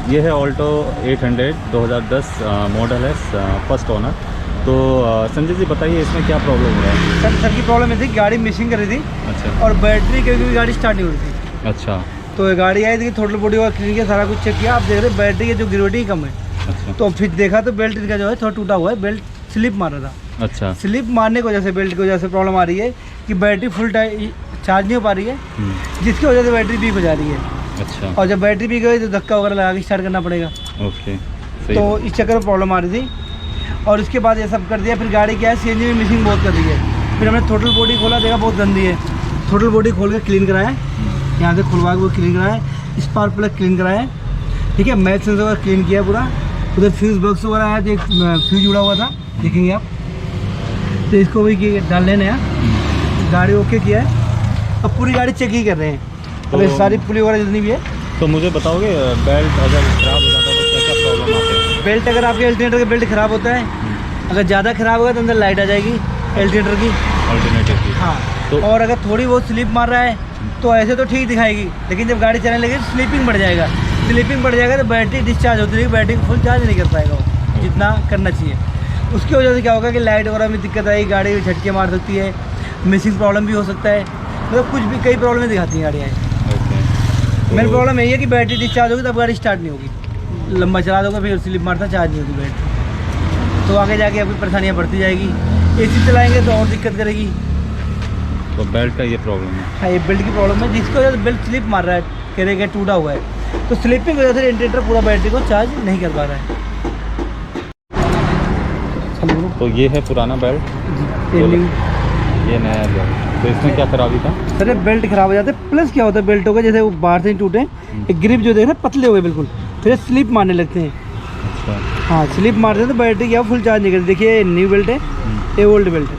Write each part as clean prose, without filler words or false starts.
ये है Alto 800 2010 model है, फर्स्ट ओनर। तो संजय जी बताइए इसमें क्या प्रॉब्लम हो रहा है? सर की प्रॉब्लम ये थी, गाड़ी मिसिंग कर रही थी। अच्छा। और बैटरी कभी भी गाड़ी स्टार्ट नहीं हो रही थी। अच्छा। तो ये गाड़ी आई थी, थोड़ी बॉडी का क्लीन किया, सारा कुछ चेक किया। आप देख रहे बैटरी की जो गिरवटी कम है। अच्छा। तो फिर देखा तो बेल्ट इनका जो है थोड़ा टूटा हुआ है, बेल्ट स्लिप मार रहा था। अच्छा। स्लिप मारने की वजह से बेल्ट की वजह से प्रॉब्लम आ रही है कि बैटरी फुल चार्ज नहीं हो पा रही है, जिसकी वजह से बैटरी वीक हो जा रही है। अच्छा। और जब बैटरी वीक हुई तो धक्का वगैरह लगा के स्टार्ट करना पड़ेगा। ओके। तो इस चक्कर में प्रॉब्लम आ रही थी और उसके बाद ये सब कर दिया। फिर गाड़ी क्या है, सीएनजी में मिसिंग बहुत कर रही है। फिर हमने टोटल बॉडी खोला, देखा बहुत गंदी है। टोटल बॉडी खोल के क्लीन कराया, यहाँ से खुलवा के वो क्लीन कराया, स्पार्क प्लग क्लीन कराया, ठीक है, मैच सेंसर वगैरह क्लीन किया पूरा। उधर फ्यूज़ बॉक्स वगैरह आया तो एक फ्यूज जुड़ा हुआ था, देखेंगे आप। तो इसको भी डाल लेना है, गाड़ी ओके किया है। अब पूरी गाड़ी चेक ही कर रहे हैं, अब ये सारी पुली वगैरह जितनी भी है। तो मुझे बताओगे बेल्ट अगर खराब हो जाता है तो क्या क्या प्रॉब्लम आते हैं? बेल्ट अगर आपके अल्टरनेटर का बेल्ट ख़राब होता है, अगर ज़्यादा ख़राब होगा तो अंदर लाइट आ जाएगी अल्टरनेटर की, अल्टरनेटिव की। हाँ। तो और अगर थोड़ी बहुत स्लिप मार रहा है तो ऐसे तो ठीक दिखाएगी, लेकिन जब गाड़ी चलने लगे तो स्लीपिंग बढ़ जाएगा। स्लीपिंग बढ़ जाएगा तो बैटरी डिस्चार्ज होती रहेगी, बैटरी फुल चार्ज नहीं कर पाएगा वो जितना करना चाहिए। उसकी वजह से क्या होगा कि लाइट वगैरह में दिक्कत आएगी, गाड़ी में झटके मार सकती है, मिसिंग प्रॉब्लम भी हो सकता है, मतलब कुछ भी कई प्रॉब्लम दिखाती हैं गाड़ियाँ। मेन प्रॉब्लम यही है कि बैटरी डिस्चार्ज होगी तब गाड़ी स्टार्ट नहीं होगी, लंबा चला दोगे फिर स्लिप मारता चार्ज नहीं होगी बैटरी, तो आगे जाके अभी परेशानियाँ बढ़ती जाएगी। एसी चलाएंगे तो और दिक्कत करेगी। तो बेल्ट का ये प्रॉब्लम है। हाँ, ये बेल्ट की प्रॉब्लम है, जिसकी वजह से बेल्ट स्लिप मार रहा है, कह रहे कि टूटा हुआ है। तो स्लिपिंग की वजह से इंडिकेटर पूरा बैटरी को चार्ज नहीं कर पा रहा है। तो ये है पुराना बेल्ट, ये नया बेल्ट। तो इसमें क्या खराबी था? सर बेल्ट खराब हो जाता है, प्लस क्या होता है बेल्टों का, जैसे वो बाहर से ही टूटे, एक ग्रिप जो देख रहे हैं पतले हो गए बिल्कुल, फिर स्लिप मारने लगते हैं। अच्छा। हाँ, स्लिप मारते हैं तो बैटरी क्या फुल चार्ज नहीं करती। देखिए न्यू बेल्ट है, ये ओल्ड बेल्ट है,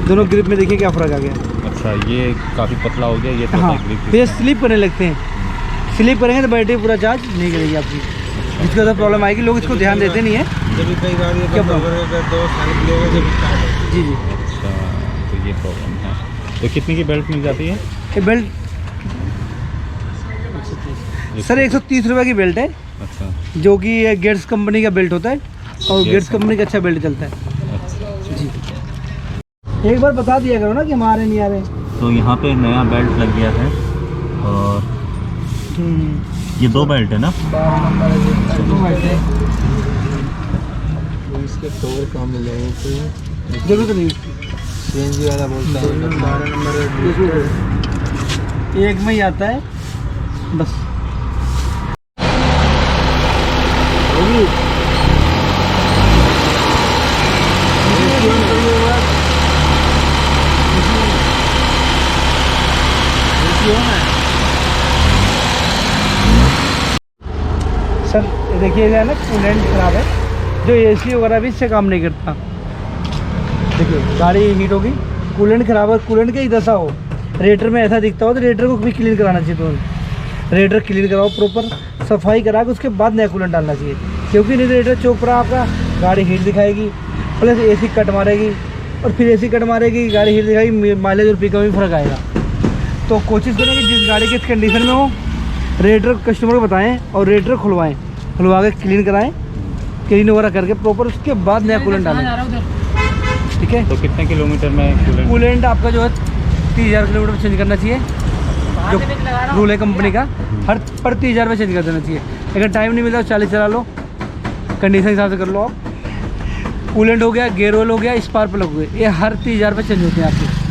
दोनों ग्रिप में देखिए क्या फ़र्क आ गया। अच्छा, ये काफ़ी पतला हो गया, ये हाँ, फिर स्लिप करने लगते हैं। स्लिप करेंगे तो बैटरी पूरा चार्ज नहीं करेगी आपकी, जिसकी वजह से प्रॉब्लम आएगी। लोग इसको ध्यान देते नहीं है। कई गाड़ी क्या प्रॉब्लम? जी जी। अच्छा, तो ये प्रॉब्लम है। तो कितने की बेल्ट मिल जाती है? ये बेल्ट सर 130 रुपये की बेल्ट है। अच्छा। जो कि ये गेट्स कंपनी का बेल्ट होता है और गेट्स कंपनी का अच्छा बेल्ट चलता है। अच्छा जी, एक बार बता दिया करो ना कि हमारे नहीं आ रहे। तो यहाँ पे नया बेल्ट लग गया है और ये 2 बेल्ट है ना? 12 नंबर दो बेल्ट है। इसके टोर कहाँ मिल जाएंगे? जरूरत नहीं उसकी, सीएनजी वाला बोलता है 12 नंबर एक में ही आता है बस। सर देखिए ये ना कूलेंट खराब है, जो एसी वगैरह भी इससे काम नहीं करता। देखिए गाड़ी हीट होगी, कूलेंट खराब है, कूलेंट की ही दशा हो, रेटर में ऐसा दिखता हो तो रेटर को भी क्लीन कराना चाहिए। तो रेटर क्लीन कराओ, प्रॉपर सफाई करा के उसके बाद नया कूलेंट डालना चाहिए, क्योंकि नहीं रेटर चौक रहा आपका, गाड़ी हीट दिखाएगी, प्लस एसी कट मारेगी, और फिर एसी कट मारेगी, गाड़ी हीट दिखाएगी, माइलेज और पिकअप में फ़र्क आएगा। तो कोशिश करें कि जिस गाड़ी की इस कंडीशन में हो, रेटर कस्टमर को बताएं और रेटर खुलवाएं, खुलवा के क्लीन कराएं, क्लीन वगैरह करके प्रॉपर, उसके बाद नया कूलेंट डालें। ठीक है। तो कितने किलोमीटर में कूलेंट आपका जो है 30,000 किलोमीटर पर चेंज करना चाहिए, जो रूल है कंपनी का, हर पर 30,000 में चेंज कर देना चाहिए। अगर टाइम नहीं मिलता तो 40 चला लो, कंडीशन हिसाब से कर लो आप। कूलेंट हो गया, गेयर ऑयल हो गया, स्पार्क प्लग हो गया, ये हर 30,000 पे चेंज होते हैं आपके।